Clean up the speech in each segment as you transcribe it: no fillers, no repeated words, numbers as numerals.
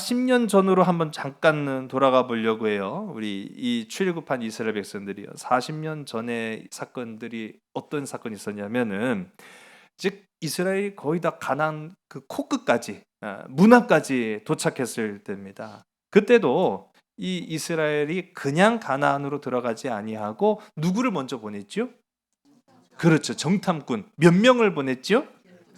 40년 전으로 한번 잠깐 돌아가 보려고 해요. 우리 이 출애굽한 이스라엘 백성들이요. 40년 전에 사건들이 어떤 사건이 있었냐면은, 즉 이스라엘이 거의 다 가나안 그 코끝까지, 문화까지 도착했을 때입니다. 그때도 이 이스라엘이 그냥 가나안으로 들어가지 아니하고 누구를 먼저 보냈죠? 그렇죠. 정탐꾼. 몇 명을 보냈죠?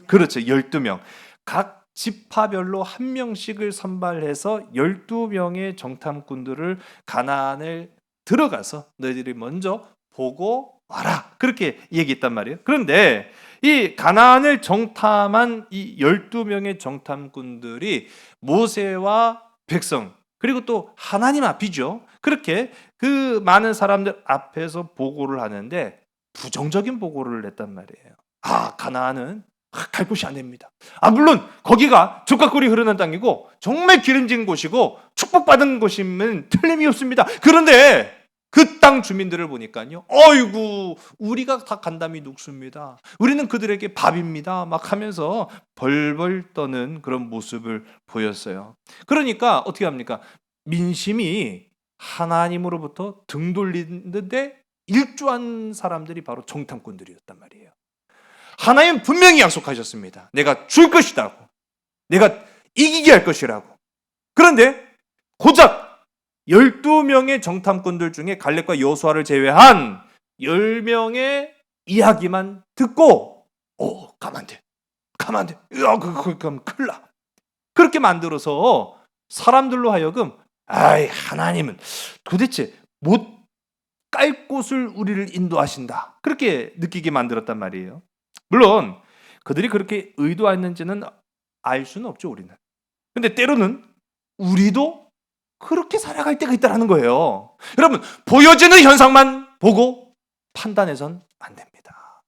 그렇죠. 12명. 각 지파별로 한 명씩을 선발해서 12명의 정탐꾼들을 가나안을 들어가서 너희들이 먼저 보고 와라. 그렇게 얘기했단 말이에요. 그런데 이 가나안을 정탐한 이 12명의 정탐꾼들이 모세와 백성, 그리고 또 하나님 앞이죠. 그렇게 그 많은 사람들 앞에서 보고를 하는데 부정적인 보고를 냈단 말이에요. 가나안은 갈 곳이 안 됩니다. 물론 거기가 젖과 꿀이 흐르는 땅이고 정말 기름진 곳이고 축복받은 곳이면 틀림이 없습니다. 그런데 그 땅 주민들을 보니까요, 어이구, 우리가 다 간담이 녹습니다. 우리는 그들에게 밥입니다. 막 하면서 벌벌 떠는 그런 모습을 보였어요. 그러니까 어떻게 합니까? 민심이 하나님으로부터 등 돌리는데 일조한 사람들이 바로 정탐꾼들이었단 말이에요. 하나님 분명히 약속하셨습니다. 내가 줄 것이라고. 내가 이기게 할 것이라고. 그런데 고작 12명의 정탐꾼들 중에 갈렙과 여호수아를 제외한 10명의 이야기만 듣고 가면 안 돼. 가면 안 돼. 그럼 큰일 나. 그렇게 만들어서 사람들로 하여금 하나님은 도대체 못 깔 곳을 우리를 인도하신다. 그렇게 느끼게 만들었단 말이에요. 물론 그들이 그렇게 의도했는지는 알 수는 없죠, 우리는. 근데 때로는 우리도 그렇게 살아갈 때가 있다는 거예요. 여러분, 보여지는 현상만 보고 판단해선 안 됩니다.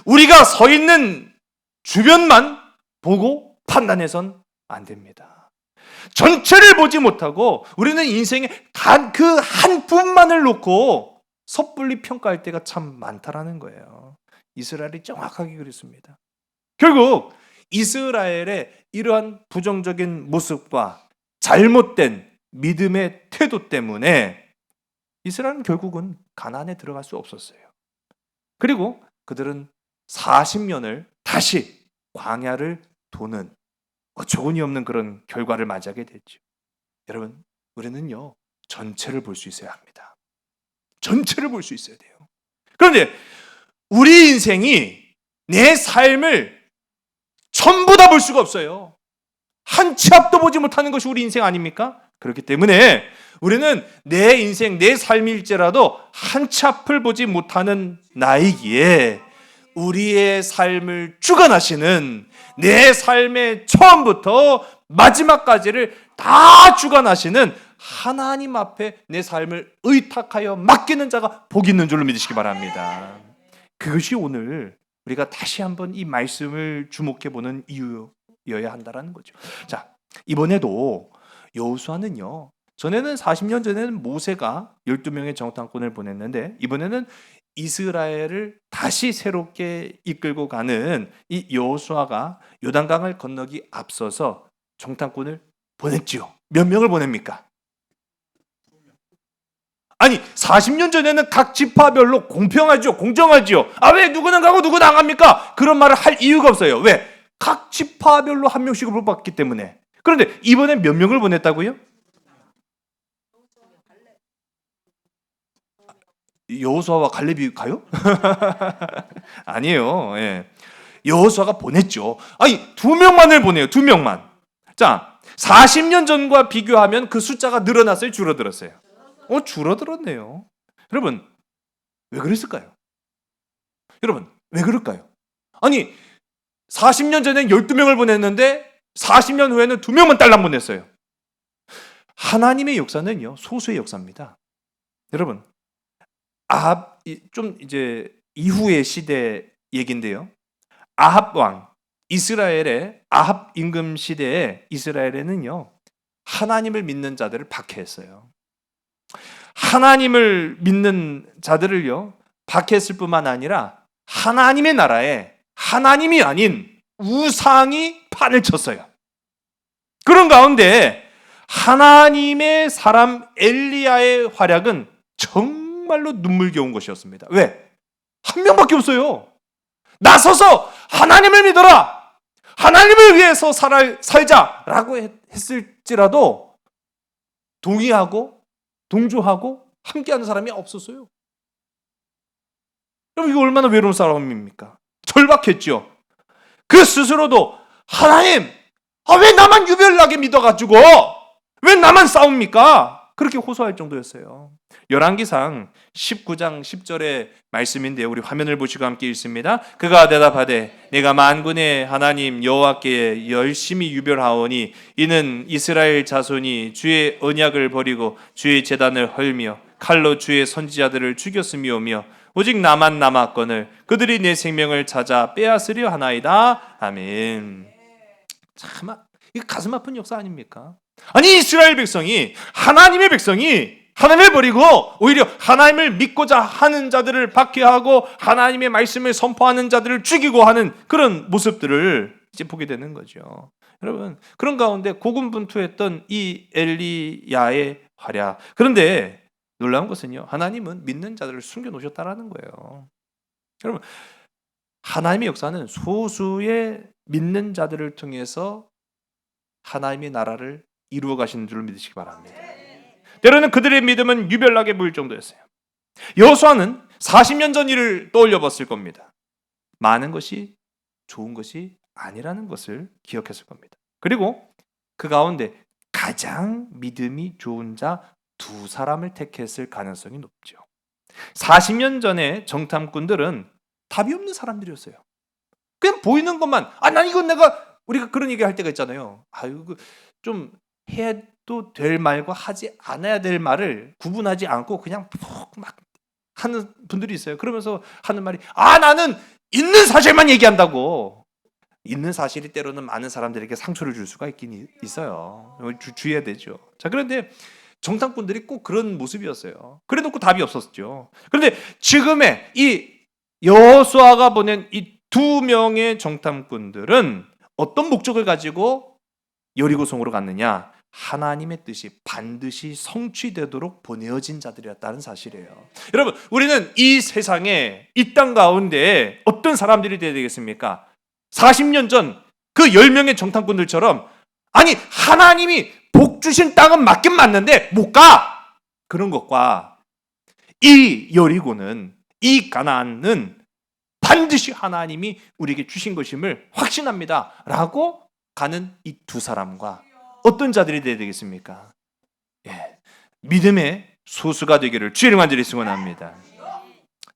우리가 서 있는 주변만 보고 판단해선 안 됩니다. 전체를 보지 못하고 우리는 인생의 그 한 분만을 놓고 섣불리 평가할 때가 참 많다라는 거예요. 이스라엘이 정확하게 그랬습니다. 결국 이스라엘의 이러한 부정적인 모습과 잘못된 믿음의 태도 때문에 이스라엘은 결국은 가나안에 들어갈 수 없었어요. 그리고 그들은 40년을 다시 광야를 도는 어처구니 없는 그런 결과를 맞이하게 됐죠. 여러분, 우리는요, 전체를 볼 수 있어야 합니다. 전체를 볼 수 있어야 돼요. 그런데 우리 인생이 내 삶을 전부 다 볼 수가 없어요. 한 치 앞도 보지 못하는 것이 우리 인생 아닙니까? 그렇기 때문에 우리는 내 인생, 내 삶일지라도 한 치 앞을 보지 못하는 나이기에 우리의 삶을 주관하시는, 내 삶의 처음부터 마지막까지를 다 주관하시는 하나님 앞에 내 삶을 의탁하여 맡기는 자가 복이 있는 줄로 믿으시기 바랍니다. 그것이 오늘 우리가 다시 한번 이 말씀을 주목해 보는 이유여야 한다는 거죠. 자, 이번에도 여호수아는요, 전에는 40년 전에는 모세가 12명의 정탐꾼을 보냈는데 이번에는 이스라엘을 다시 새롭게 이끌고 가는 이 여호수아가 요단강을 건너기 앞서서 정탐꾼을 보냈지요. 몇 명을 보냅니까? 40년 전에는 각 지파별로 공평하죠. 공정하죠. 왜 누구는 가고 누구는 안 갑니까? 그런 말을 할 이유가 없어요. 왜? 각 지파별로 한 명씩을 뽑았기 때문에. 그런데 이번엔 몇 명을 보냈다고요? 여호수아와 갈렙이 가요? 아니에요. 예. 여호수아가 보냈죠. 2명만을 보내요. 2명만. 자, 40년 전과 비교하면 그 숫자가 늘어났어요? 줄어들었어요? 줄어들었네요. 여러분, 왜 그랬을까요? 여러분, 왜 그럴까요? 40년 전에 12명을 보냈는데 40년 후에는 2명만 딸랑 보냈어요. 하나님의 역사는요, 소수의 역사입니다. 여러분, 아합, 좀 이제 이후의 시대 얘긴데요. 아합 왕, 이스라엘의 아합 임금 시대에 이스라엘에는요, 하나님을 믿는 자들을 박해했어요. 하나님을 믿는 자들을요, 박해했을 뿐만 아니라 하나님의 나라에 하나님이 아닌 우상이 판을 쳤어요. 그런 가운데 하나님의 사람 엘리야의 활약은 정말로 눈물겨운 것이었습니다. 왜? 한 명밖에 없어요. 나서서 하나님을 믿어라, 하나님을 위해서 살자라고 했을지라도 동의하고 동조하고 함께하는 사람이 없었어요. 그럼 이거 얼마나 외로운 사람입니까? 절박했죠. 그 스스로도 하나님, 왜 나만 유별나게 믿어가지고 왜 나만 싸웁니까? 그렇게 호소할 정도였어요. 열왕기상 19장 10절의 말씀인데요. 우리 화면을 보시고 함께 읽습니다. 그가 대답하되 내가 만군의 하나님 여호와께 열심히 유별하오니 이는 이스라엘 자손이 주의 언약을 버리고 주의 제단을 헐며 칼로 주의 선지자들을 죽였음이오며 오직 나만 남았거늘 그들이 내 생명을 찾아 빼앗으려 하나이다. 아멘. 참, 이거 가슴 아픈 역사 아닙니까? 아니, 이스라엘 백성이, 하나님의 백성이 하나님을 버리고 오히려 하나님을 믿고자 하는 자들을 박해하고 하나님의 말씀을 선포하는 자들을 죽이고 하는 그런 모습들을 이제 보게 되는 거죠. 여러분, 그런 가운데 고군분투했던 이 엘리야의 활약. 그런데 놀라운 것은요, 하나님은 믿는 자들을 숨겨놓으셨다라는 거예요. 여러분, 하나님의 역사는 소수의 믿는 자들을 통해서 하나님의 나라를 이루어 가시는 줄 믿으시기 바랍니다. 때로는 그들의 믿음은 유별나게 보일 정도였어요. 여호수아는 40년 전 일을 떠올려 봤을 겁니다. 많은 것이 좋은 것이 아니라는 것을 기억했을 겁니다. 그리고 그 가운데 가장 믿음이 좋은 자 두 사람을 택했을 가능성이 높죠. 40년 전에 정탐꾼들은 답이 없는 사람들이었어요. 그냥 보이는 것만, 난 이건 우리가 그런 얘기 할 때가 있잖아요. 좀 해도 될 말과 하지 않아야 될 말을 구분하지 않고 그냥 막 하는 분들이 있어요. 그러면서 하는 말이, 나는 있는 사실만 얘기한다고. 있는 사실이 때로는 많은 사람들에게 상처를 줄 수가 있긴 있어요. 주의해야 되죠. 자, 그런데 정탐꾼들이 꼭 그런 모습이었어요. 그래놓고 답이 없었죠. 그런데 지금의 이 여호수아가 보낸 이 두 명의 정탐꾼들은 어떤 목적을 가지고 여리고성으로 갔느냐? 하나님의 뜻이 반드시 성취되도록 보내어진 자들이었다는 사실이에요. 여러분, 우리는 이 세상에, 이 땅 가운데 어떤 사람들이 되어야 되겠습니까? 40년 전 그 10명의 정탐꾼들처럼, 하나님이 복 주신 땅은 맞긴 맞는데 못 가! 그런 것과 이 여리고는, 이 가나안은 반드시 하나님이 우리에게 주신 것임을 확신합니다 라고 가는 이 두 사람과 어떤 자들이 되어야 되겠습니까? 믿음의 소수가 되기를 주의 이름 간절히 응원합니다.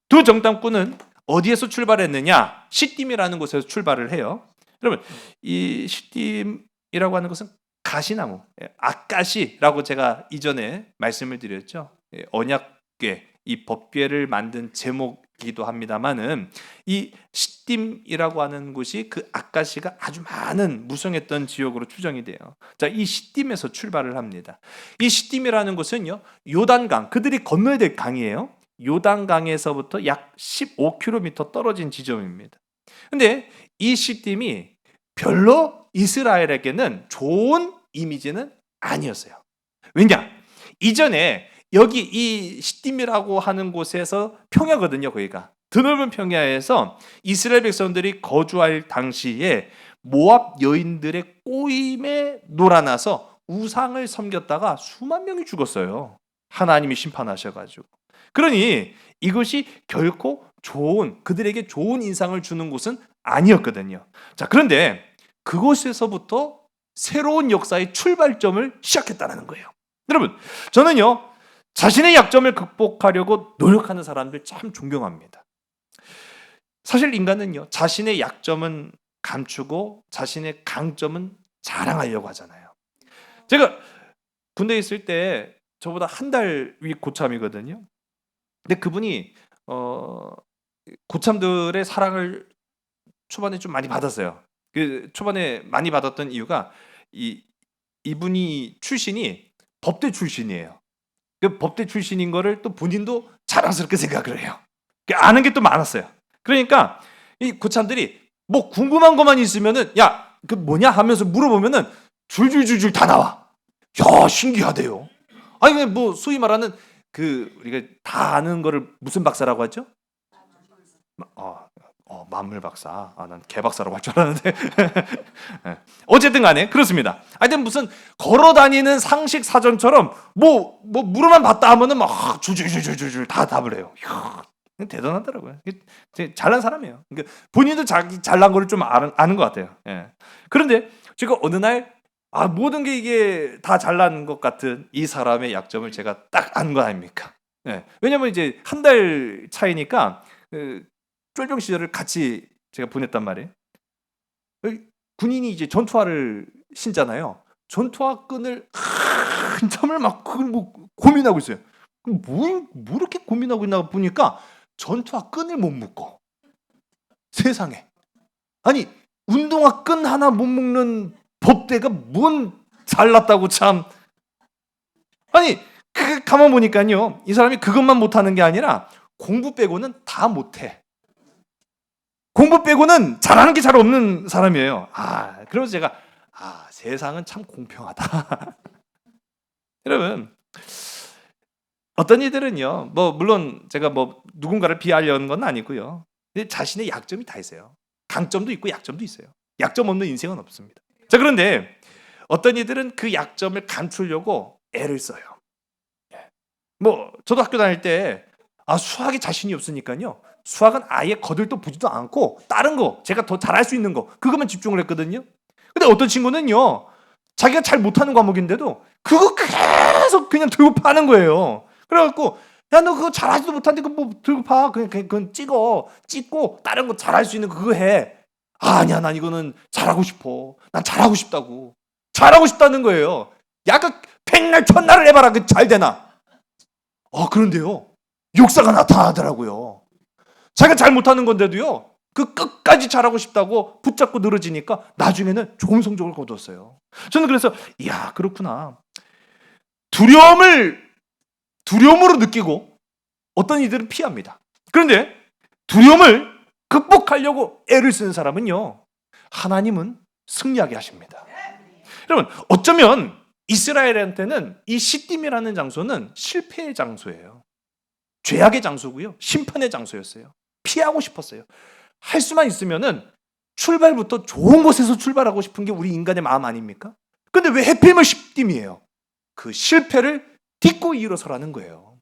두 정탐꾼은 어디에서 출발했느냐? 시딤이라는 곳에서 출발을 해요. 여러분, 이 시딤이라고 하는 것은 가시나무, 아까시라고 제가 이전에 말씀을 드렸죠. 언약궤, 이 법궤를 만든 제목이기도 합니다만은 이 시딤이라고 하는 곳이 그 아까시가 아주 많은 무성했던 지역으로 추정이 돼요. 자, 이 시딤에서 출발을 합니다. 이 시딤이라는 곳은요, 요단강, 그들이 건너야 될 강이에요. 요단강에서부터 약 15km 떨어진 지점입니다. 근데 이 시딤이 별로 이스라엘에게는 좋은 이미지는 아니었어요. 왜냐? 이전에 여기 이 시딤이라고 하는 곳에서 평야거든요. 거기가 드넓은 평야에서 이스라엘 백성들이 거주할 당시에 모압 여인들의 꼬임에 놀아나서 우상을 섬겼다가 수만 명이 죽었어요. 하나님이 심판하셔가지고. 그러니 이것이 결코 그들에게 좋은 인상을 주는 곳은 아니었거든요. 자, 그런데 그곳에서부터 새로운 역사의 출발점을 시작했다는 거예요. 여러분, 저는요, 자신의 약점을 극복하려고 노력하는 사람들 참 존경합니다. 사실 인간은요, 자신의 약점은 감추고 자신의 강점은 자랑하려고 하잖아요. 제가 군대에 있을 때 저보다 한 달 위 고참이거든요. 근데 그분이 고참들의 사랑을 초반에 좀 많이 받았어요. 그 초반에 많이 받았던 이유가 이분이 출신이 법대 출신이에요. 그 법대 출신인 거를 또 본인도 자랑스럽게 생각을 해요. 아는 게 또 많았어요. 그러니까 이 고참들이 뭐 궁금한 것만 있으면은 그 뭐냐 하면서 물어보면은 줄줄줄줄 다 나와. 야, 신기하대요. 아니 뭐 소위 말하는 그 우리가 다 아는 거를 무슨 박사라고 하죠? 만물 박사. 난 개 박사라고 할 줄 알았는데. 예. 어쨌든 간에 그렇습니다. 하여튼 무슨 걸어 다니는 상식 사전처럼 뭐 물어만 봤다 하면은 막 줄줄줄줄줄 다 답을 해요. 이야, 대단하더라고요. 되게 잘난 사람이에요. 그러니까 본인도 자기 잘난 거를 좀 아는 것 같아요. 예. 그런데 제가 어느 날 모든 게 이게 다 잘난 것 같은 이 사람의 약점을 제가 딱 안 거 아닙니까? 예. 왜냐면 이제 한 달 차이니까 쫄병 시절을 같이 제가 보냈단 말이에요. 군인이 이제 전투화를 신잖아요. 전투화 끈을 한참을 막 고민하고 있어요. 그럼 뭐 이렇게 고민하고 있나 보니까 전투화 끈을 못 묶어. 세상에. 아니 운동화 끈 하나 못 묶는 법대가 뭔 잘났다고 참. 아니 가만 보니까요. 이 사람이 그것만 못하는 게 아니라 공부 빼고는 다 못해. 공부 빼고는 잘하는 게 잘 없는 사람이에요. 그러면서 제가 세상은 참 공평하다. 여러분, 어떤 이들은요, 물론 제가 누군가를 비하려는 건 아니고요. 자신의 약점이 다 있어요. 강점도 있고 약점도 있어요. 약점 없는 인생은 없습니다. 자, 그런데 어떤 이들은 그 약점을 감추려고 애를 써요. 저도 학교 다닐 때 수학에 자신이 없으니까요. 수학은 아예 거들떠 보지도 않고 다른 거 제가 더 잘할 수 있는 거 그것만 집중을 했거든요. 근데 어떤 친구는요. 자기가 잘 못하는 과목인데도 그거 계속 그냥 들고 파는 거예요. 그래갖고 야 너 그거 잘하지도 못하는데 그거 들고 파. 그건 찍고 다른 거 잘할 수 있는 거 그거 해. 아니야 난 이거는 잘하고 싶어. 난 잘하고 싶다고. 잘하고 싶다는 거예요. 야 백날 천날을 해봐라 그 잘 되나. 그런데요. 역사가 나타나더라고요. 자기가 잘 못하는 건데도요. 그 끝까지 잘하고 싶다고 붙잡고 늘어지니까 나중에는 좋은 성적을 거뒀어요. 저는 그래서 그렇구나. 두려움으로 느끼고 어떤 이들은 피합니다. 그런데 두려움을 극복하려고 애를 쓰는 사람은요. 하나님은 승리하게 하십니다. 여러분 어쩌면 이스라엘한테는 이 시딤이라는 장소는 실패의 장소예요. 죄악의 장소고요. 심판의 장소였어요. 피하고 싶었어요. 할 수만 있으면은 출발부터 좋은 곳에서 출발하고 싶은 게 우리 인간의 마음 아닙니까? 근데 왜 해필이면 시딤이에요? 그 실패를 딛고 일어서라는 거예요.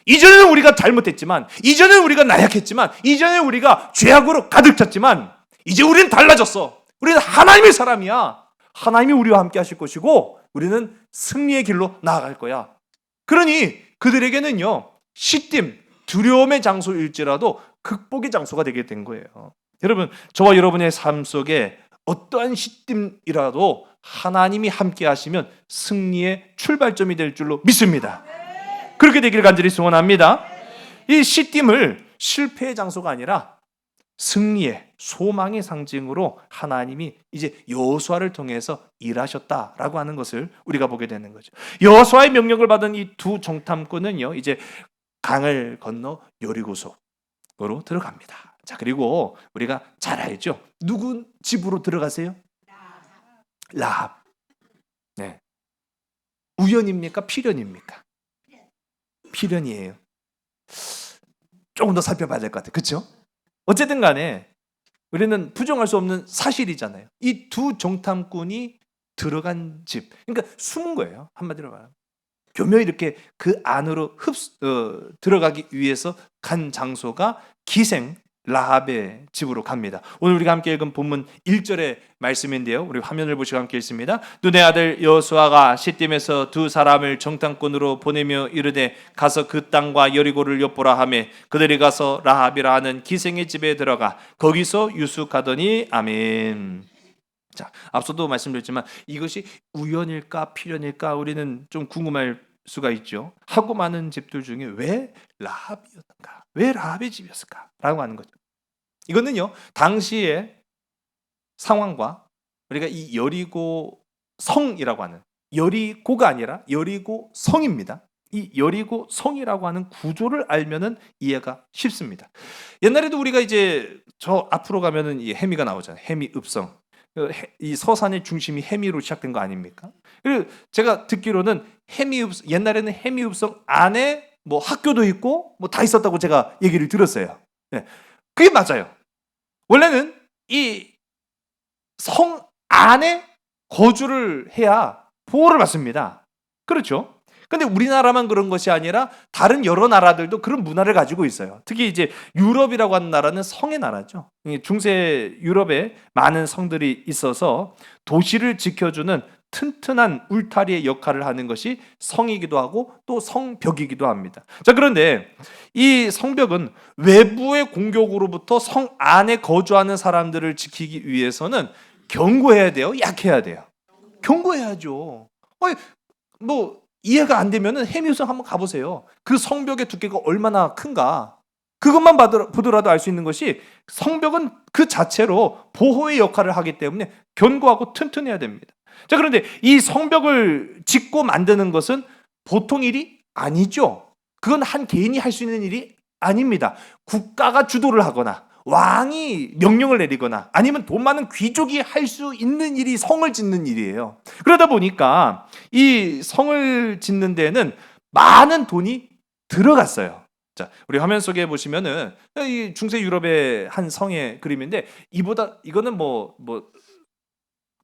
이전에는 우리가 잘못했지만, 이전에는 우리가 나약했지만, 이전에는 우리가 죄악으로 가득 찼지만 이제 우리는 달라졌어. 우리는 하나님의 사람이야. 하나님이 우리와 함께 하실 것이고 우리는 승리의 길로 나아갈 거야. 그러니 그들에게는요. 시딤, 두려움의 장소일지라도 극복의 장소가 되게 된 거예요. 여러분, 저와 여러분의 삶 속에 어떠한 시딤이라도 하나님이 함께 하시면 승리의 출발점이 될 줄로 믿습니다. 그렇게 되길 간절히 소원합니다. 이 시딤을 실패의 장소가 아니라 승리의 소망의 상징으로 하나님이 이제 여호수아를 통해서 일하셨다라고 하는 것을 우리가 보게 되는 거죠. 여호수아의 명령을 받은 이 두 정탐꾼은요, 이제 강을 건너 여리고성으로 들어갑니다. 자, 그리고 우리가 잘 알죠. 누구 집으로 들어가세요? 라합. 네. 우연입니까? 필연입니까? 필연이에요. 조금 더 살펴봐야 될 것 같아요. 그렇죠? 어쨌든 간에 우리는 부정할 수 없는 사실이잖아요. 이 두 정탐꾼이 들어간 집, 그러니까 숨은 거예요. 한마디로 말하면. 교묘히 이렇게 그 안으로 들어가기 위해서 간 장소가 기생 라합의 집으로 갑니다. 오늘 우리가 함께 읽은 본문 1절의 말씀인데요. 우리 화면을 보시고 함께 읽습니다. 눈의 아들 여호수아가 시딤에서 두 사람을 정탐꾼으로 보내며 이르되 가서 그 땅과 여리고를 엿보라 하매 그들이 가서 라합이라 하는 기생의 집에 들어가 거기서 유숙하더니 아멘. 자, 앞서도 말씀드렸지만 이것이 우연일까 필연일까 우리는 좀 궁금할 수가 있죠. 하고 많은 집들 중에 왜 라합이었는가? 왜 라합의 집이었을까? 라고 하는 거죠. 이거는요. 당시의 상황과 우리가 이 여리고 성이라고 하는 여리고가 아니라 여리고 성입니다. 이 여리고 성이라고 하는 구조를 알면은 이해가 쉽습니다. 옛날에도 우리가 이제 저 앞으로 가면은 이 해미가 나오잖아요. 해미 읍성. 이 서산의 중심이 해미로 시작된 거 아닙니까? 그리고 제가 듣기로는 옛날에는 해미읍성 안에 뭐 학교도 있고 뭐 다 있었다고 제가 얘기를 들었어요. 네. 그게 맞아요. 원래는 이 성 안에 거주를 해야 보호를 받습니다. 그렇죠? 근데 우리나라만 그런 것이 아니라 다른 여러 나라들도 그런 문화를 가지고 있어요. 특히 이제 유럽이라고 하는 나라는 성의 나라죠. 중세 유럽에 많은 성들이 있어서 도시를 지켜주는 튼튼한 울타리의 역할을 하는 것이 성이기도 하고 또 성벽이기도 합니다. 자, 그런데 이 성벽은 외부의 공격으로부터 성 안에 거주하는 사람들을 지키기 위해서는 견고해야 돼요? 약해야 돼요? 견고해야죠. 뭐 이해가 안 되면은 해미우성 한번 가보세요. 그 성벽의 두께가 얼마나 큰가. 그것만 보더라도 알 수 있는 것이 성벽은 그 자체로 보호의 역할을 하기 때문에 견고하고 튼튼해야 됩니다. 자, 그런데 이 성벽을 짓고 만드는 것은 보통 일이 아니죠. 그건 한 개인이 할 수 있는 일이 아닙니다. 국가가 주도를 하거나 왕이 명령을 내리거나 아니면 돈 많은 귀족이 할 수 있는 일이 성을 짓는 일이에요. 그러다 보니까 이 성을 짓는 데에는 많은 돈이 들어갔어요. 자, 우리 화면 속에 보시면은 이 중세 유럽의 한 성의 그림인데 이거는 뭐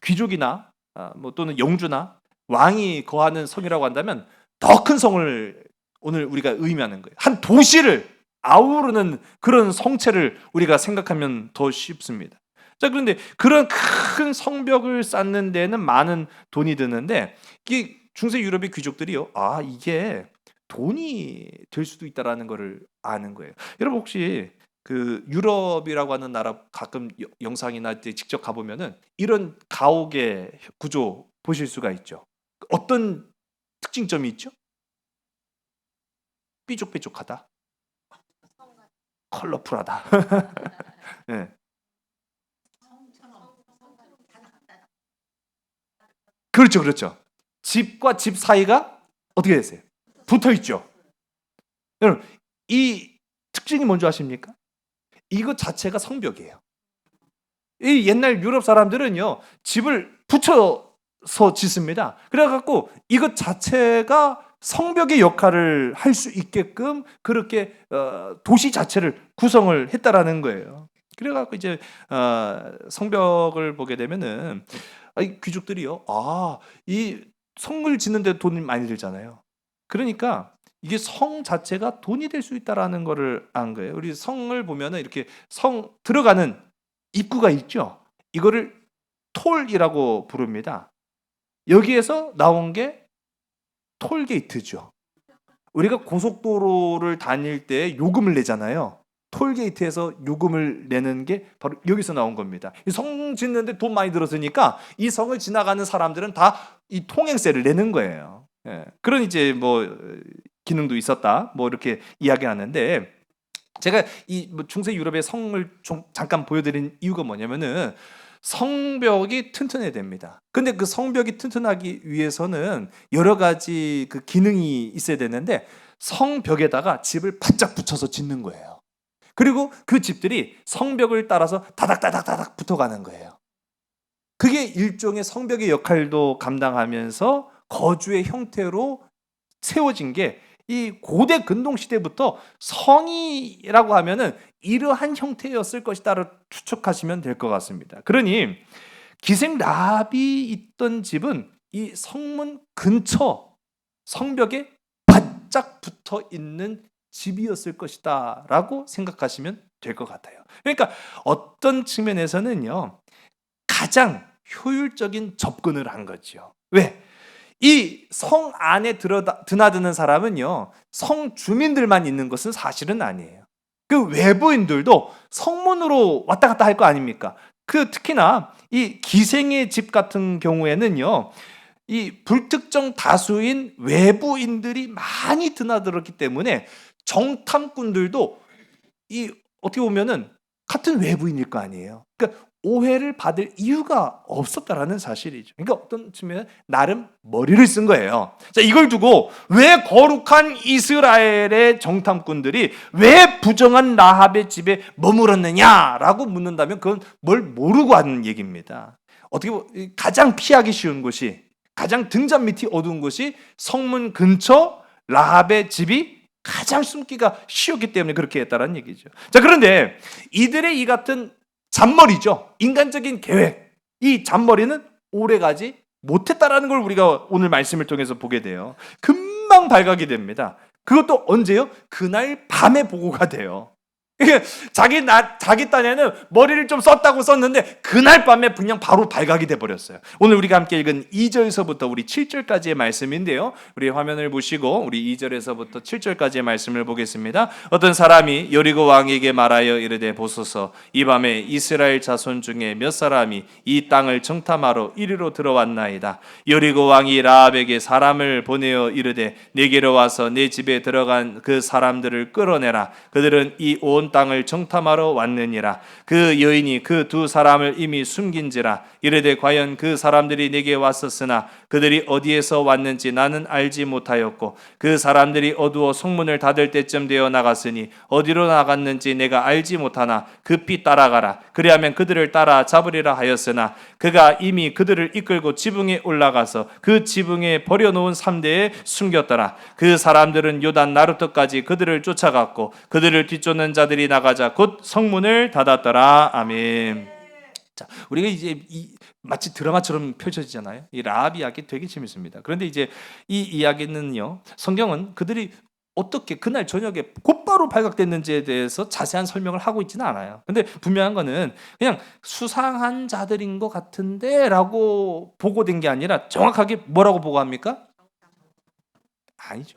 귀족이나 뭐 또는 영주나 왕이 거하는 성이라고 한다면 더 큰 성을 오늘 우리가 의미하는 거예요. 한 도시를 아우르는 그런 성체를 우리가 생각하면 더 쉽습니다. 자, 그런데 그런 큰 성벽을 쌓는 데는 많은 돈이 드는데 이 중세 유럽의 귀족들이요, 이게 돈이 될 수도 있다라는 것을 아는 거예요. 여러분 혹시 그 유럽이라고 하는 나라 가끔 영상이나 직접 가보면은 이런 가옥의 구조 보실 수가 있죠. 어떤 특징점이 있죠? 삐죽삐죽하다, 컬러풀하다. 네. 그렇죠, 그렇죠. 집과 집 사이가 어떻게 됐어요? 붙어 있죠. 여러분, 이 특징이 뭔지 아십니까? 이것 자체가 성벽이에요. 이 옛날 유럽 사람들은요, 집을 붙여서 짓습니다. 그래갖고 이것 자체가 성벽의 역할을 할 수 있게끔 그렇게 도시 자체를 구성을 했다라는 거예요. 그래갖고 이제 성벽을 보게 되면은 이 귀족들이요, 이 성을 짓는데 돈이 많이 들잖아요. 그러니까 이게 성 자체가 돈이 될 수 있다라는 거를 안 거예요. 우리 성을 보면은 이렇게 성 들어가는 입구가 있죠. 이거를 톨이라고 부릅니다. 여기에서 나온 게 톨게이트죠. 우리가 고속도로를 다닐 때 요금을 내잖아요. 톨게이트에서 요금을 내는 게 바로 여기서 나온 겁니다. 이 성 짓는데 돈 많이 들었으니까 이 성을 지나가는 사람들은 다 이 통행세를 내는 거예요. 예. 그런 이제 뭐 기능도 있었다. 뭐 이렇게 이야기하는데 제가 이 중세 유럽의 성을 좀 잠깐 보여드린 이유가 뭐냐면은 성벽이 튼튼해야 됩니다. 근데 그 성벽이 튼튼하기 위해서는 여러 가지 그 기능이 있어야 되는데 성벽에다가 집을 바짝 붙여서 짓는 거예요. 그리고 그 집들이 성벽을 따라서 다닥다닥다닥 붙어가는 거예요. 그게 일종의 성벽의 역할도 감당하면서 거주의 형태로 세워진 게 이 고대 근동 시대부터 성이라고 하면은 이러한 형태였을 것이다를 추측하시면 될 것 같습니다. 그러니 기생 라합이 있던 집은 이 성문 근처 성벽에 바짝 붙어 있는 집이었을 것이다라고 생각하시면 될 것 같아요. 그러니까 어떤 측면에서는요, 가장 효율적인 접근을 한 거죠. 왜? 이 성 안에 드나드는 사람은요, 성 주민들만 있는 것은 사실은 아니에요. 그 외부인들도 성문으로 왔다 갔다 할 거 아닙니까? 특히나 이 기생의 집 같은 경우에는요, 이 불특정 다수인 외부인들이 많이 드나들었기 때문에 정탐꾼들도 이 어떻게 보면은 같은 외부인일 거 아니에요. 그러니까 오해를 받을 이유가 없었다라는 사실이죠. 그러니까 어떤 측면은 나름 머리를 쓴 거예요. 자, 이걸 두고 왜 거룩한 이스라엘의 정탐꾼들이 왜 부정한 라합의 집에 머물었느냐라고 묻는다면 그건 뭘 모르고 하는 얘기입니다. 어떻게 가장 피하기 쉬운 곳이, 가장 등잔 밑이 어두운 곳이 성문 근처 라합의 집이 가장 숨기가 쉬웠기 때문에 그렇게 했다는 얘기죠. 자, 그런데 이들의 이 같은 잔머리죠, 인간적인 계획, 이 잔머리는 오래가지 못했다라는 걸 우리가 오늘 말씀을 통해서 보게 돼요. 금방 발각이 됩니다. 그것도 언제요? 그날 밤에 보고가 돼요. 자기 딴에는 머리를 좀 썼다고 썼는데 그날 밤에 그냥 바로 발각이 돼버렸어요. 오늘 우리가 함께 읽은 2절에서부터 우리 7절까지의 말씀인데요, 우리 화면을 보시고 우리 2절에서부터 7절까지의 말씀을 보겠습니다. 어떤 사람이 여리고 왕에게 말하여 이르되, 보소서, 이 밤에 이스라엘 자손 중에 몇 사람이 이 땅을 정탐하러 이리로 들어왔나이다. 여리고 왕이 라합에게 사람을 보내어 이르되, 내게로 와서 내 집에 들어간 그 사람들을 끌어내라. 그들은 이 온 땅을 정탐하러 왔느니라. 그 여인이 그 두 사람을 이미 숨긴지라. 이르되, 과연 그 사람들이 내게 왔었으나 그들이 어디에서 왔는지 나는 알지 못하였고, 그 사람들이 어두워 성문을 닫을 때쯤 되어 나갔으니 어디로 나갔는지 내가 알지 못하나 급히 따라가라. 그리하면 그들을 따라 잡으리라 하였으나 그가 이미 그들을 이끌고 지붕에 올라가서 그 지붕에 버려놓은 삼대에 숨겼더라. 그 사람들은 요단 나루터까지 그들을 쫓아갔고 그들을 뒤쫓는 자들이 나가자 곧 성문을 닫았더라. 아멘. 자, 우리가 이제 마치 드라마처럼 펼쳐지잖아요. 이 라합 이야기 되게 재밌습니다. 그런데 이제 이 이야기는요, 성경은 그들이 어떻게 그날 저녁에 곧바로 발각됐는지에 대해서 자세한 설명을 하고 있지는 않아요. 근데 분명한 거는 그냥 수상한 자들인 것 같은데 라고 보고된 게 아니라 정확하게 뭐라고 보고합니까? 아니죠.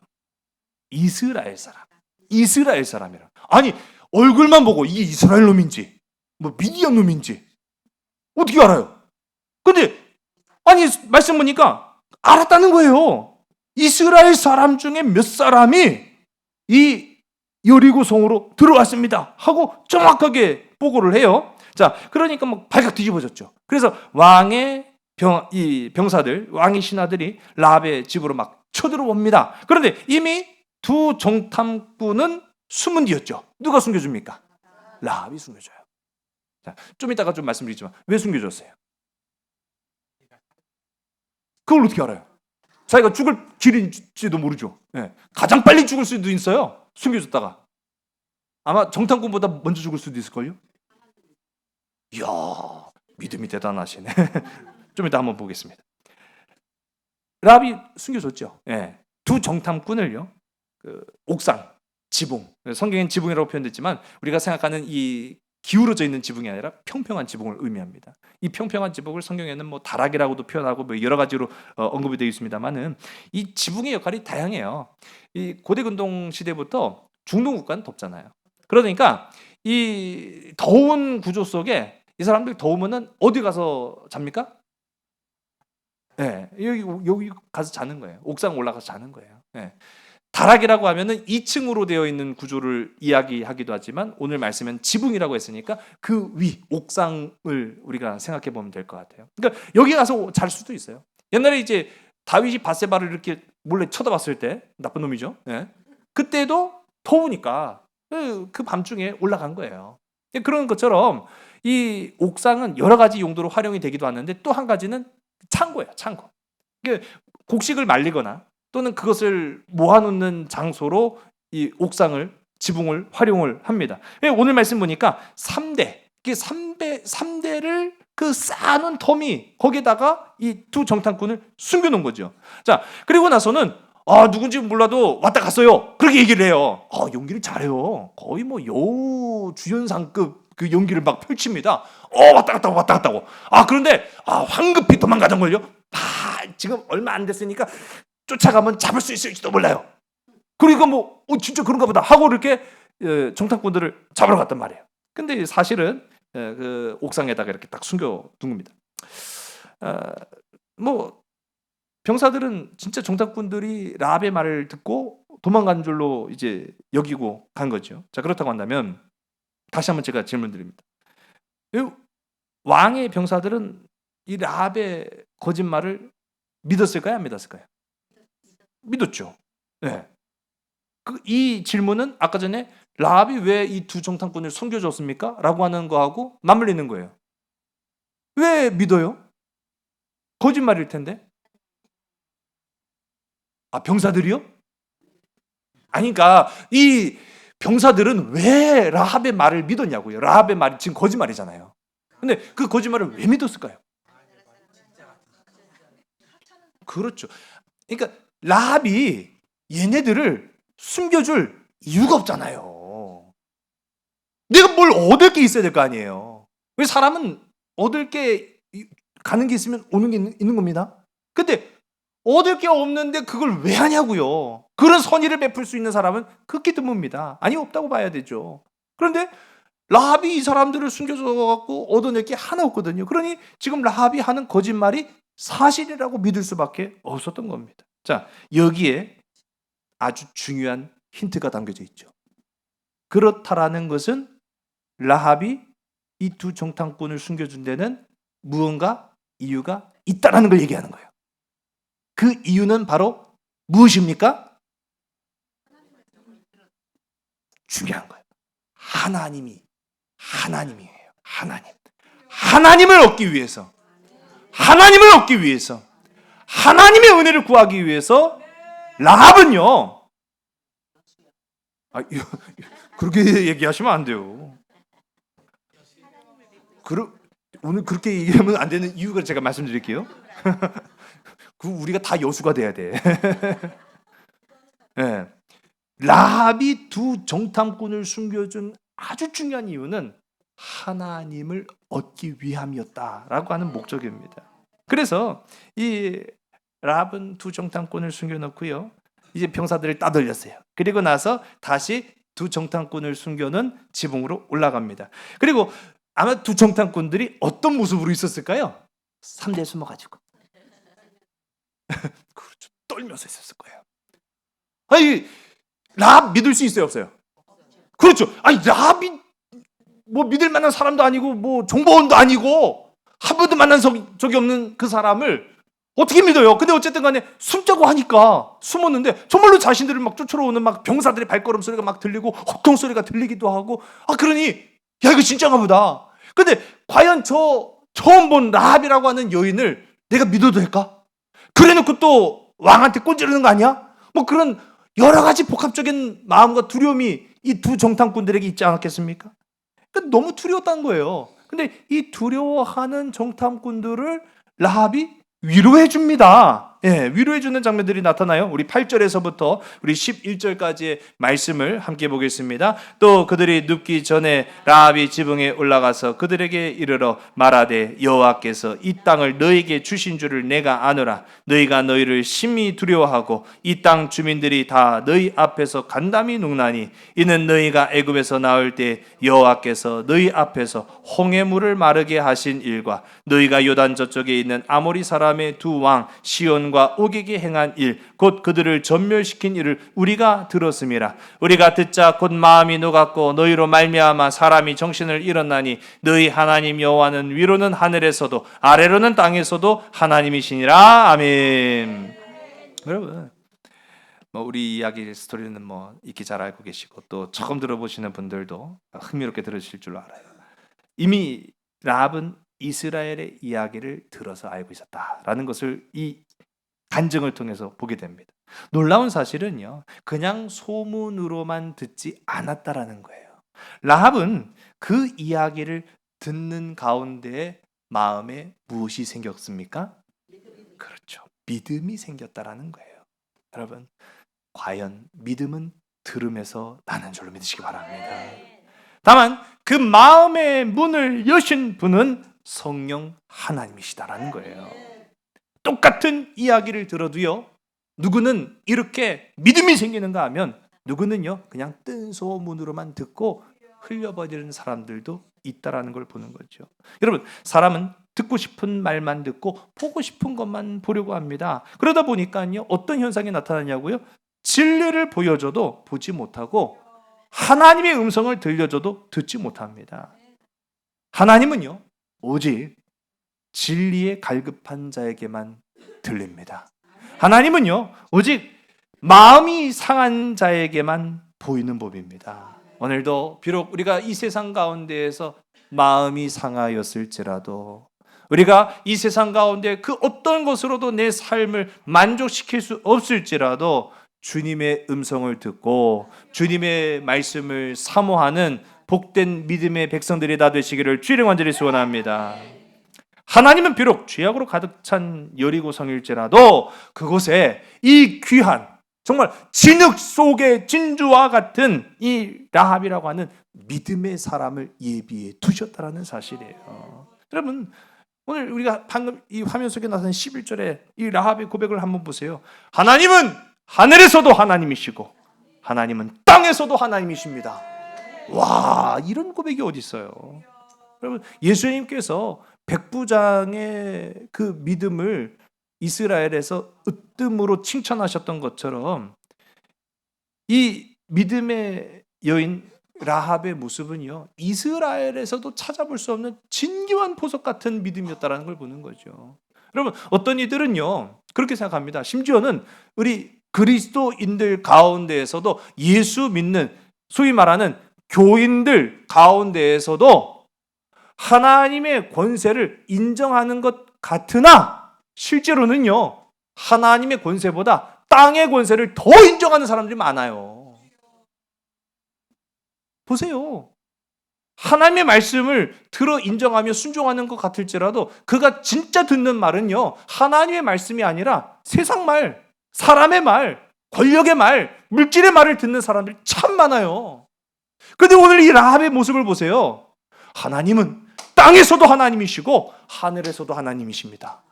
이스라엘 사람이라. 아니, 얼굴만 보고 이게 이스라엘 놈인지 뭐 미디안 놈인지 어떻게 알아요? 근데 아니, 말씀 보니까 알았다는 거예요. 이스라엘 사람 중에 몇 사람이 이 여리고 성으로 들어왔습니다 하고 정확하게 보고를 해요. 자, 그러니까 막 발각 뒤집어졌죠. 그래서 왕의 병사들, 왕의 신하들이 라합의 집으로 막 쳐들어옵니다. 그런데 이미 두 정탐꾼은 숨은 뒤였죠. 누가 숨겨줍니까? 라합이 숨겨줘요. 자, 좀 이따가 좀 말씀드리지만 왜 숨겨줬어요? 그걸 어떻게 알아요? 자기가 죽을 길인지도 모르죠. 네. 가장 빨리 죽을 수도 있어요, 숨겨줬다가. 아마 정탐꾼보다 먼저 죽을 수도 있을걸요? 이야, 믿음이 대단하시네. 좀 이따 한번 보겠습니다. 라합이 숨겨줬죠. 네. 두 정탐꾼을요, 그 옥상, 지붕, 성경엔 지붕이라고 표현됐지만 우리가 생각하는 이 기울어져 있는 지붕이 아니라 평평한 지붕을 의미합니다. 이 평평한 지붕을 성경에는 뭐 다락이라고도 표현하고 뭐 여러 가지로 언급이 되어 있습니다만은 이 지붕의 역할이 다양해요. 이 고대 근동 시대부터 중동 국가는 덥잖아요. 그러니까 이 더운 구조 속에 이 사람들이 더우면은 어디 가서 잡니까? 네, 여기 가서 자는 거예요. 옥상 올라가서 자는 거예요. 네. 다락이라고 하면은 2층으로 되어 있는 구조를 이야기하기도 하지만 오늘 말씀은 지붕이라고 했으니까 그 위 옥상을 우리가 생각해 보면 될 것 같아요. 그러니까 여기 가서 잘 수도 있어요. 옛날에 이제 다윗이 밧세바를 이렇게 몰래 쳐다봤을 때, 나쁜 놈이죠. 네. 그때도 더우니까 그 밤중에 올라간 거예요. 그런 것처럼 이 옥상은 여러 가지 용도로 활용이 되기도 하는데 또 한 가지는 창고예요. 창고. 곡식을 말리거나 또는 그것을 모아놓는 장소로 이 옥상을, 지붕을 활용을 합니다. 오늘 말씀 보니까 3대를 그 쌓아놓은 터미, 거기에다가 이 두 정탐꾼을 숨겨놓은 거죠. 자, 그리고 나서는 누군지 몰라도 왔다 갔어요. 그렇게 얘기를 해요. 연기를 잘해요. 거의 뭐 여우 주연상급 그 연기를 막 펼칩니다. 왔다 갔다고. 그런데 황급히 도망가던걸요. 지금 얼마 안 됐으니까 쫓아가면 잡을 수 있을지도 몰라요. 그러니까 뭐 진짜 그런가 보다 하고 이렇게 정탐꾼들을 잡으러 갔단 말이에요. 근데 사실은 그 옥상에다가 이렇게 딱 숨겨둔 겁니다. 뭐 병사들은 진짜 정탐꾼들이 라합의 말을 듣고 도망간 줄로 이제 여기고 간 거죠. 자, 그렇다고 한다면 다시 한번 제가 질문 드립니다. 왕의 병사들은 이 라합의 거짓말을 믿었을까요? 안 믿었을까요? 믿었죠. 네. 이 질문은 아까 전에 라합이 왜 이 두 정탐꾼을 숨겨줬습니까? 라고 하는 거하고 맞물리는 거예요. 왜 믿어요? 거짓말일 텐데. 병사들이요? 아니, 그러니까 이 병사들은 왜 라합의 말을 믿었냐고요. 라합의 말이 지금 거짓말이잖아요. 근데 그 거짓말을 왜 믿었을까요? 그렇죠. 그러니까 라합이 얘네들을 숨겨줄 이유가 없잖아요. 내가 뭘 얻을 게 있어야 될 거 아니에요. 왜 사람은 얻을 게 가는 게 있으면 오는 게 있는 겁니다. 근데 얻을 게 없는데 그걸 왜 하냐고요. 그런 선의를 베풀 수 있는 사람은 극히 드뭅니다. 아니, 없다고 봐야 되죠. 그런데 라합이 이 사람들을 숨겨줘 갖고 얻어낼 게 하나 없거든요. 그러니 지금 라합이 하는 거짓말이 사실이라고 믿을 수밖에 없었던 겁니다. 자, 여기에 아주 중요한 힌트가 담겨져 있죠. 그렇다라는 것은 라합이 이 두 정탐꾼을 숨겨준 데는 무언가 이유가 있다라는 걸 얘기하는 거예요. 그 이유는 바로 무엇입니까? 중요한 거예요. 하나님이에요. 하나님을 얻기 위해서, 하나님의 은혜를 구하기 위해서 라합은요. 그렇게 얘기하시면 안 돼요. 오늘 그렇게 얘기하면 안 되는 이유가 제가 말씀드릴게요. 우리가 다 여수가 돼야 돼. 네. 라합이 두 정탐꾼을 숨겨준 아주 중요한 이유는 하나님을 얻기 위함이었다라고 하는 목적입니다. 그래서 이 라합은 두 정탐꾼을 숨겨놓고요. 이제 병사들을 따돌렸어요. 그리고 나서 다시 두 정탐꾼을 숨겨놓은 지붕으로 올라갑니다. 그리고 아마 두 정탐꾼들이 어떤 모습으로 있었을까요? 3대 숨어가지고. 그렇죠. 떨면서 있었을 거예요. 아니, 라합 믿을 수 있어요, 없어요? 그렇죠. 아니, 라합이 뭐 믿을 만한 사람도 아니고 뭐 정보원도 아니고 한 번도 만난 적이 없는 그 사람을 어떻게 믿어요? 근데 어쨌든 간에 숨자고 하니까 숨었는데 정말로 자신들을 막 쫓아오는 막 병사들의 발걸음 소리가 막 들리고 호통 소리가 들리기도 하고, 그러니 야, 이거 진짜가 보다. 근데 과연 저 처음 본 라합이라고 하는 여인을 내가 믿어도 될까? 그래놓고 또 왕한테 꼰지르는 거 아니야? 뭐 그런 여러 가지 복합적인 마음과 두려움이 이 두 정탐꾼들에게 있지 않았겠습니까? 그러니까 너무 두려웠다는 거예요. 근데 이 두려워하는 정탐꾼들을 라합이 위로해 줍니다. 위로해 주는 장면들이 나타나요. 우리 8절에서부터 우리 11절까지의 말씀을 함께 보겠습니다. 또 그들이 눕기 전에 라합이 지붕에 올라가서 그들에게 이르러 말하되 여호와께서 이 땅을 너희에게 주신 줄을 내가 아노라. 너희가 너희를 심히 두려워하고 이 땅 주민들이 다 너희 앞에서 간담이 눕나니 이는 너희가 애굽에서 나올 때 여호와께서 너희 앞에서 홍해 물을 마르게 하신 일과 너희가 요단 저쪽에 있는 아모리 사람의 두 왕 시온과 옥에게 행한 일 곧 그들을 전멸시킨 일을 우리가 들었음이라. 우리가 듣자 곧 마음이 녹았고 너희로 말미암아 사람이 정신을 잃었나니 너희 하나님 여호와는 위로는 하늘에서도 아래로는 땅에서도 하나님이시니라. 아멘. 여러분, 우리 이야기 스토리는 익히 잘 알고 계시고 또 처음 들어보시는 분들도 흥미롭게 들으실 줄 알아요. 이미 라합은 이스라엘의 이야기를 들어서 알고 있었다라는 것을 이 간증을 통해서 보게 됩니다. 놀라운 사실은요, 그냥 소문으로만 듣지 않았다라는 거예요. 라합은 그 이야기를 듣는 가운데 마음에 무엇이 생겼습니까? 그렇죠. 믿음이 생겼다라는 거예요. 여러분, 과연 믿음은 들음에서 나는 줄로 믿으시기 바랍니다. 다만 그 마음의 문을 여신 분은 성령 하나님이시다라는 거예요. 똑같은 이야기를 들어도요, 누구는 이렇게 믿음이 생기는가 하면 누구는요 그냥 뜬 소문으로만 듣고 흘려버리는 사람들도 있다라는 걸 보는 거죠. 여러분, 사람은 듣고 싶은 말만 듣고 보고 싶은 것만 보려고 합니다. 그러다 보니까요 어떤 현상이 나타나냐고요? 진리를 보여줘도 보지 못하고 하나님의 음성을 들려줘도 듣지 못합니다. 하나님은요 오직 진리에 갈급한 자에게만 들립니다. 하나님은요 오직 마음이 상한 자에게만 보이는 법입니다. 오늘도 비록 우리가 이 세상 가운데에서 마음이 상하였을지라도 우리가 이 세상 가운데 그 어떤 것으로도 내 삶을 만족시킬 수 없을지라도 주님의 음성을 듣고 주님의 말씀을 사모하는 복된 믿음의 백성들이 다 되시기를 주의 간절히 소원합니다. 하나님은 비록 죄악으로 가득 찬 여리고성일지라도 그곳에 이 귀한 정말 진흙 속의 진주와 같은 이 라합이라고 하는 믿음의 사람을 예비해 두셨다라는 사실이에요. 여러분, 오늘 우리가 방금 이 화면 속에 나타난 11절에 이 라합의 고백을 한번 보세요. 하나님은 하늘에서도 하나님이시고 하나님은 땅에서도 하나님이십니다. 와, 이런 고백이 어디 있어요? 여러분, 예수님께서 백부장의 그 믿음을 이스라엘에서 으뜸으로 칭찬하셨던 것처럼 이 믿음의 여인 라합의 모습은요, 이스라엘에서도 찾아볼 수 없는 진귀한 보석 같은 믿음이었다는 걸 보는 거죠. 여러분, 어떤 이들은요 그렇게 생각합니다. 심지어는 우리 그리스도인들 가운데에서도 예수 믿는 소위 말하는 교인들 가운데에서도 하나님의 권세를 인정하는 것 같으나 실제로는요 하나님의 권세보다 땅의 권세를 더 인정하는 사람들이 많아요. 보세요. 하나님의 말씀을 들어 인정하며 순종하는 것 같을지라도 그가 진짜 듣는 말은요 하나님의 말씀이 아니라 세상 말, 사람의 말, 권력의 말, 물질의 말을 듣는 사람들이 참 많아요. 그런데 오늘 이 라합의 모습을 보세요. 하나님은 땅에서도 하나님이시고 하늘에서도 하나님이십니다.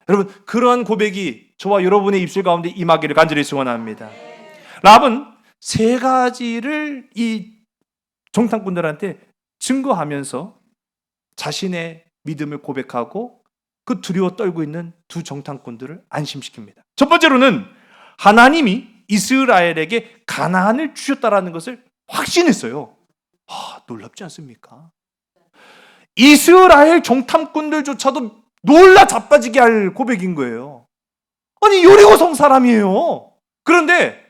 여러분, 그러한 고백이 저와 여러분의 입술 가운데 임하기를 간절히 소원합니다. 라합은 세 가지를 이 정탐꾼들한테 증거하면서 자신의 믿음을 고백하고 그 두려워 떨고 있는 두 정탐꾼들을 안심시킵니다. 첫 번째로는 하나님이 이스라엘에게 가나안을 주셨다라는 것을 확신했어요. 놀랍지 않습니까? 이스라엘 정탐꾼들조차도 놀라 자빠지게 할 고백인 거예요. 아니, 여리고성 사람이에요. 그런데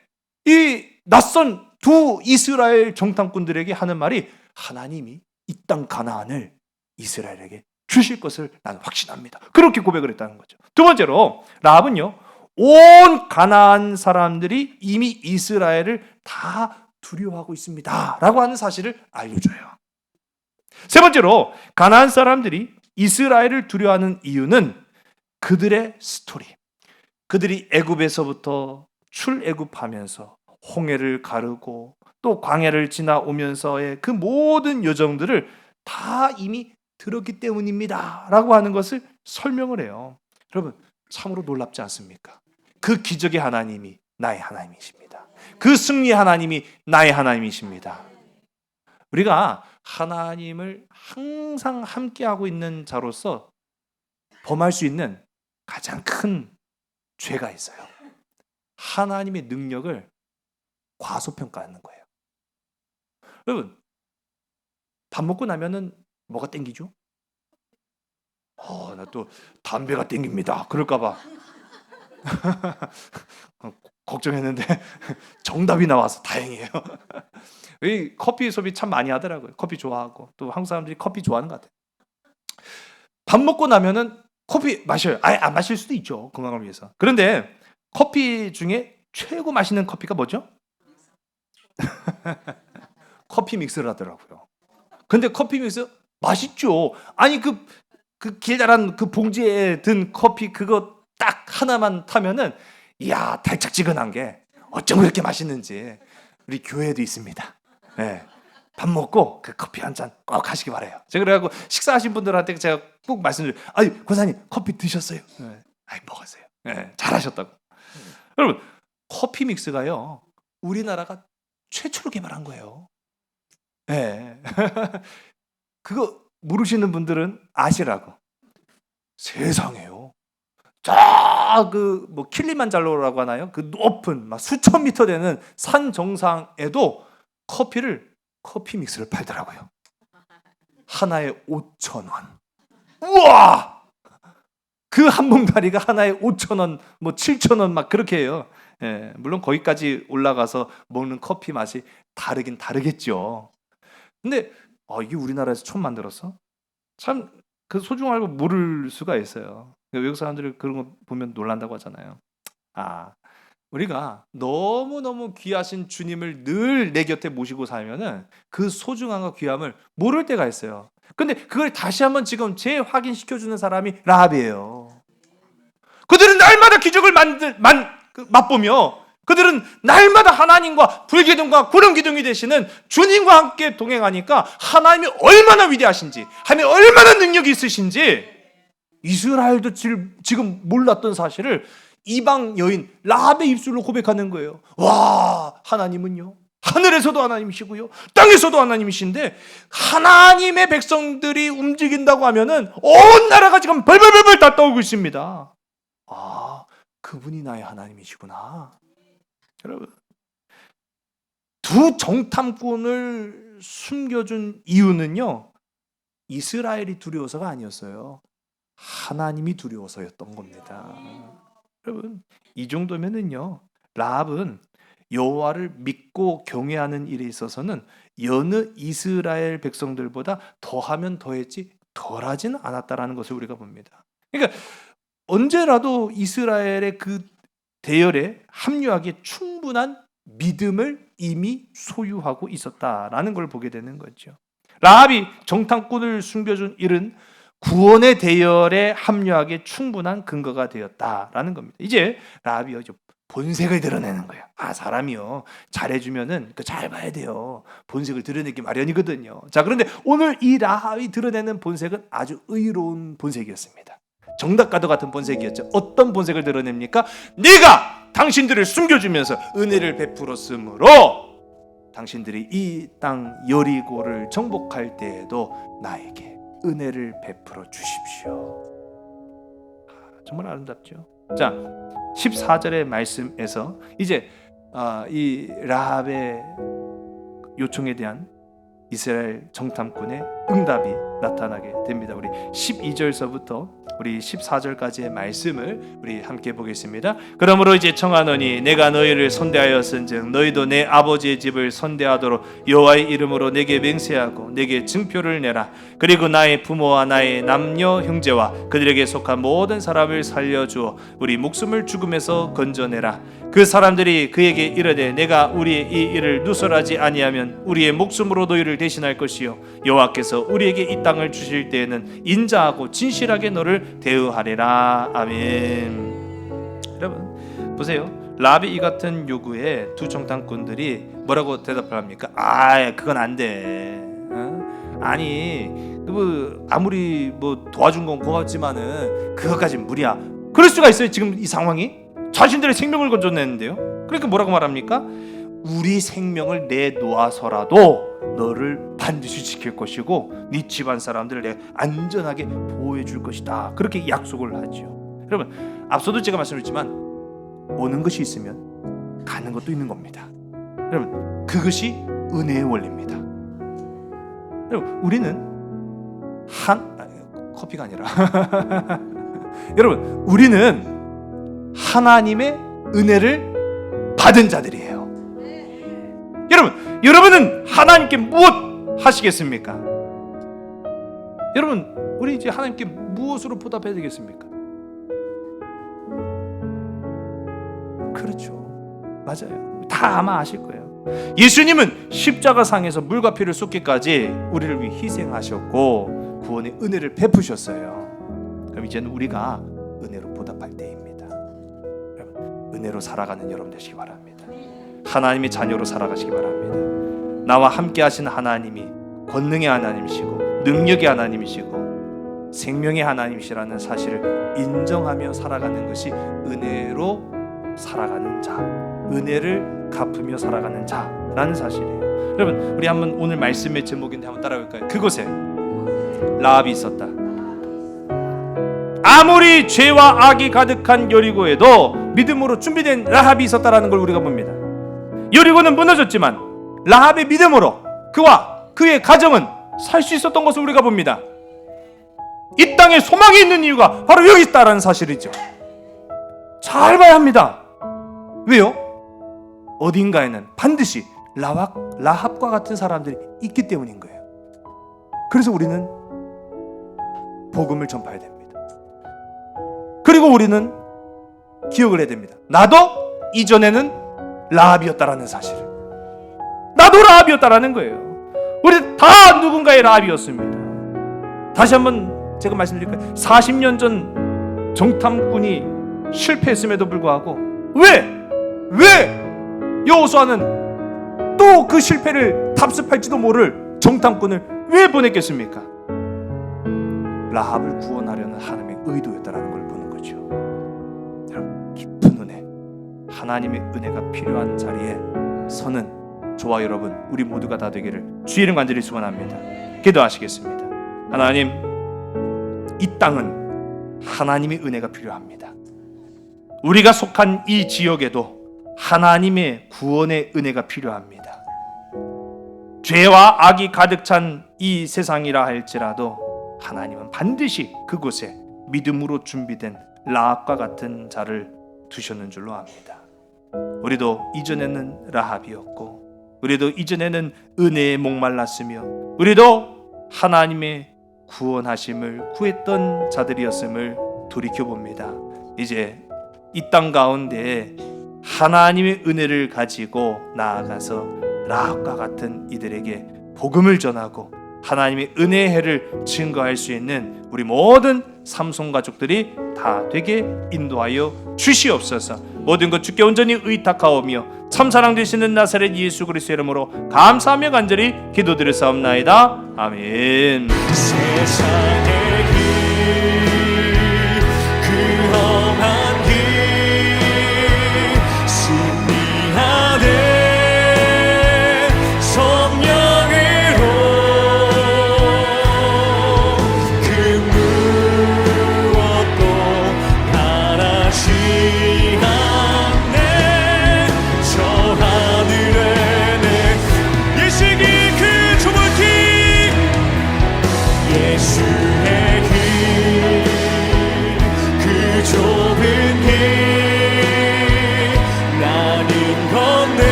이 낯선 두 이스라엘 정탐꾼들에게 하는 말이 하나님이 이 땅 가나안을 이스라엘에게 주실 것을 나는 확신합니다. 그렇게 고백을 했다는 거죠. 두 번째로 라합은요, 온 가나안 사람들이 이미 이스라엘을 다 두려워하고 있습니다 라고 하는 사실을 알려줘요. 세 번째로 가나안 사람들이 이스라엘을 두려워하는 이유는 그들의 스토리, 그들이 애굽에서부터 출애굽하면서 홍해를 가르고 또 광야를 지나오면서의 그 모든 여정들을 다 이미 들었기 때문입니다 라고 하는 것을 설명을 해요. 여러분, 참으로 놀랍지 않습니까? 그 기적의 하나님이 나의 하나님이십니다. 그 승리의 하나님이 나의 하나님이십니다. 우리가 하나님을 항상 함께하고 있는 자로서 범할 수 있는 가장 큰 죄가 있어요. 하나님의 능력을 과소평가하는 거예요. 여러분, 밥 먹고 나면은 뭐가 땡기죠? 나 또 담배가 땡깁니다. 그럴까봐 걱정했는데 정답이 나와서 다행이에요. 이 커피 소비 참 많이 하더라고요. 커피 좋아하고 또 한국 사람들이 커피 좋아하는 것 같아요. 밥 먹고 나면은 커피 마셔요. 아예 안 마실 수도 있죠, 건강을 위해서. 그런데 커피 중에 최고 맛있는 커피가 뭐죠? 커피 믹스를 하더라고요. 근데 커피 믹스 맛있죠. 아니 그 길다란 그 봉지에 든 커피 그거 딱 하나만 타면은 이야, 달짝지근한 게 어쩜 그렇게 맛있는지. 우리 교회에도 있습니다. 네. 밥 먹고 그 커피 한 잔 꼭 하시기 바라요. 제가 그래갖고 식사하신 분들한테 제가 꼭 말씀드려요. 아니, 권사님 커피 드셨어요? 네. 아니, 먹었어요. 네. 잘하셨다고. 여러분, 커피 믹스가요 우리나라가 최초로 개발한 거예요. 네. 그거 모르시는 분들은 아시라고. 세상에요. 뭐 킬리만자로라고 하나요? 그 높은 막 수천 미터 되는 산 정상에도 커피 믹스를 팔더라고요. 하나에 5,000원. 우와! 그 한 봉다리가 하나에 5,000원, 뭐 7,000원 막 그렇게 해요. 예, 물론 거기까지 올라가서 먹는 커피 맛이 다르긴 다르겠죠. 근데 이게 우리나라에서 처음 만들었어? 참 그 소중한 걸 모를 수가 있어요. 외국 사람들이 그런 거 보면 놀란다고 하잖아요. 우리가 너무너무 귀하신 주님을 늘 내 곁에 모시고 살면은 그 소중함과 귀함을 모를 때가 있어요. 근데 그걸 다시 한번 지금 재확인시켜주는 사람이 라합이에요. 그들은 날마다 기적을 맛보며 그들은 날마다 하나님과 불기둥과 구름기둥이 되시는 주님과 함께 동행하니까 하나님이 얼마나 위대하신지, 하나님이 얼마나 능력이 있으신지 이스라엘도 지금 몰랐던 사실을 이방 여인 라합의 입술로 고백하는 거예요. 와, 하나님은요, 하늘에서도 하나님이시고요, 땅에서도 하나님이신데 하나님의 백성들이 움직인다고 하면은 온 나라가 지금 벌벌벌벌 다 떠오르고 있습니다. 그분이 나의 하나님이시구나. 여러분, 두 정탐꾼을 숨겨준 이유는요, 이스라엘이 두려워서가 아니었어요. 하나님이 두려워서였던 겁니다. 여러분, 이 정도면은요, 라합은 여호와를 믿고 경외하는 일에 있어서는 여느 이스라엘 백성들보다 더하면 더했지 덜하지는 않았다라는 것을 우리가 봅니다. 그러니까 언제라도 이스라엘의 그 대열에 합류하기에 충분한 믿음을 이미 소유하고 있었다라는 걸 보게 되는 거죠. 라합이 정탐꾼을 숨겨준 일은 구원의 대열에 합류하기에 충분한 근거가 되었다라는 겁니다. 이제 라합이 본색을 드러내는 거예요. 사람이요, 잘해주면은 잘 봐야 돼요. 본색을 드러내기 마련이거든요. 자, 그런데 오늘 이 라합이 드러내는 본색은 아주 의로운 본색이었습니다. 정답과도 같은 본색이었죠. 어떤 본색을 드러냅니까? 내가 당신들을 숨겨주면서 은혜를 베풀었으므로 당신들이 이 땅 여리고를 정복할 때에도 나에게 은혜를 베풀어 주십시오. 정말 아름답죠. 자, 14절의 말씀에서 이제 이 라합의 요청에 대한 이스라엘 정탐꾼의 응답이 나타나게 됩니다. 우리 12절서부터 우리 14절까지의 말씀을 우리 함께 보겠습니다. 그러므로 이제 청하노니 내가 너희를 선대하였은즉 너희도 내 아버지의 집을 선대하도록 여호와의 이름으로 내게 맹세하고 내게 증표를 내라. 그리고 나의 부모와 나의 남녀 형제와 그들에게 속한 모든 사람을 살려주어 우리 목숨을 죽음에서 건져내라. 그 사람들이 그에게 이르되 내가 우리의 이 일을 누설하지 아니하면 우리의 목숨으로 너희를 대신할 것이요 여호와께서 우리에게 이 땅을 주실 때에는 인자하고 진실하게 너를 대우하리라. 아멘. 여러분 보세요. 라합이 이 같은 요구에 두 정탐꾼들이 뭐라고 대답을 합니까? 그건 안 돼. 아니 아무리 도와준 건 고맙지만은 그것까진 무리야. 그럴 수가 있어요. 지금 이 상황이 자신들의 생명을 건져냈는데요. 그러니까 뭐라고 말합니까? 우리 생명을 내놓아서라도 너를 반드시 지킬 것이고 네 집안 사람들을 내가 안전하게 보호해 줄 것이다. 그렇게 약속을 하죠. 여러분, 앞서도 제가 말씀드렸지만 오는 것이 있으면 가는 것도 있는 겁니다. 여러분, 그것이 은혜의 원리입니다. 여러분, 우리는 커피가 아니라 여러분, 우리는 하나님의 은혜를 받은 자들이에요. 여러분은 하나님께 무엇 하시겠습니까? 여러분, 우리 이제 하나님께 무엇으로 보답해야 되겠습니까? 그렇죠. 맞아요. 다 아마 아실 거예요. 예수님은 십자가상에서 물과 피를 쏟기까지 우리를 위해 희생하셨고 구원의 은혜를 베푸셨어요. 그럼 이제는 우리가 은혜로 보답할 때입니다. 여러분, 은혜로 살아가는 여러분 되시기 바랍니다. 하나님의 자녀로 살아가시기 바랍니다. 나와 함께 하신 하나님이 권능의 하나님이시고 능력의 하나님이시고 생명의 하나님이시라는 사실을 인정하며 살아가는 것이 은혜로 살아가는 자, 은혜를 갚으며 살아가는 자라는 사실이에요. 여러분, 우리 한번 오늘 말씀의 제목인데 한번 따라볼까요? 그곳에 라합이 있었다. 아무리 죄와 악이 가득한 여리고에도 믿음으로 준비된 라합이 있었다라는 걸 우리가 봅니다. 여리고는 무너졌지만 라합의 믿음으로 그와 그의 가정은 살 수 있었던 것을 우리가 봅니다. 이 땅에 소망이 있는 이유가 바로 여기 있다라는 사실이죠. 잘 봐야 합니다. 왜요? 어딘가에는 반드시 라합과 같은 사람들이 있기 때문인 거예요. 그래서 우리는 복음을 전파해야 됩니다. 그리고 우리는 기억을 해야 됩니다. 나도 이전에는 라합이었다라는 사실을. 나도 라합이었다라는 거예요. 우리 다 누군가의 라합이었습니다. 다시 한번 제가 말씀드릴까요? 40년 전 정탐꾼이 실패했음에도 불구하고 왜 여호수아는 또 그 실패를 답습할지도 모를 정탐꾼을 왜 보냈겠습니까? 라합을 구원하려는 하나님의 의도였다라는 걸 보는 거죠. 여러분, 깊은 은혜, 하나님의 은혜가 필요한 자리에 서는 저와 여러분, 우리 모두가 다 되기를 주의 이름 간절히 축원합니다. 기도하시겠습니다. 하나님, 이 땅은 하나님의 은혜가 필요합니다. 우리가 속한 이 지역에도 하나님의 구원의 은혜가 필요합니다. 죄와 악이 가득 찬 이 세상이라 할지라도 하나님은 반드시 그곳에 믿음으로 준비된 라합과 같은 자를 두셨는 줄로 압니다. 우리도 이전에는 라합이었고, 우리도 이전에는 은혜에 목말랐으며, 우리도 하나님의 구원하심을 구했던 자들이었음을 돌이켜봅니다. 이제 이 땅 가운데에 하나님의 은혜를 가지고 나아가서 라합과 같은 이들에게 복음을 전하고 하나님의 은혜의 해를 증거할 수 있는 우리 모든 삼손 가족들이 다 되게 인도하여 주시옵소서. 모든 것 주께 온전히 의탁하오며 참사랑 되시는 나사렛 예수 그리스도의 이름으로 감사하며 간절히 기도드렸사옵나이다. 아멘. 세상의 길, 그 험한 길 승리하네.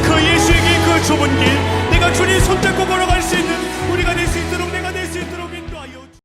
그 예수에게 그 좁은 길, 내가 주님 손잡고 걸어갈 수 있는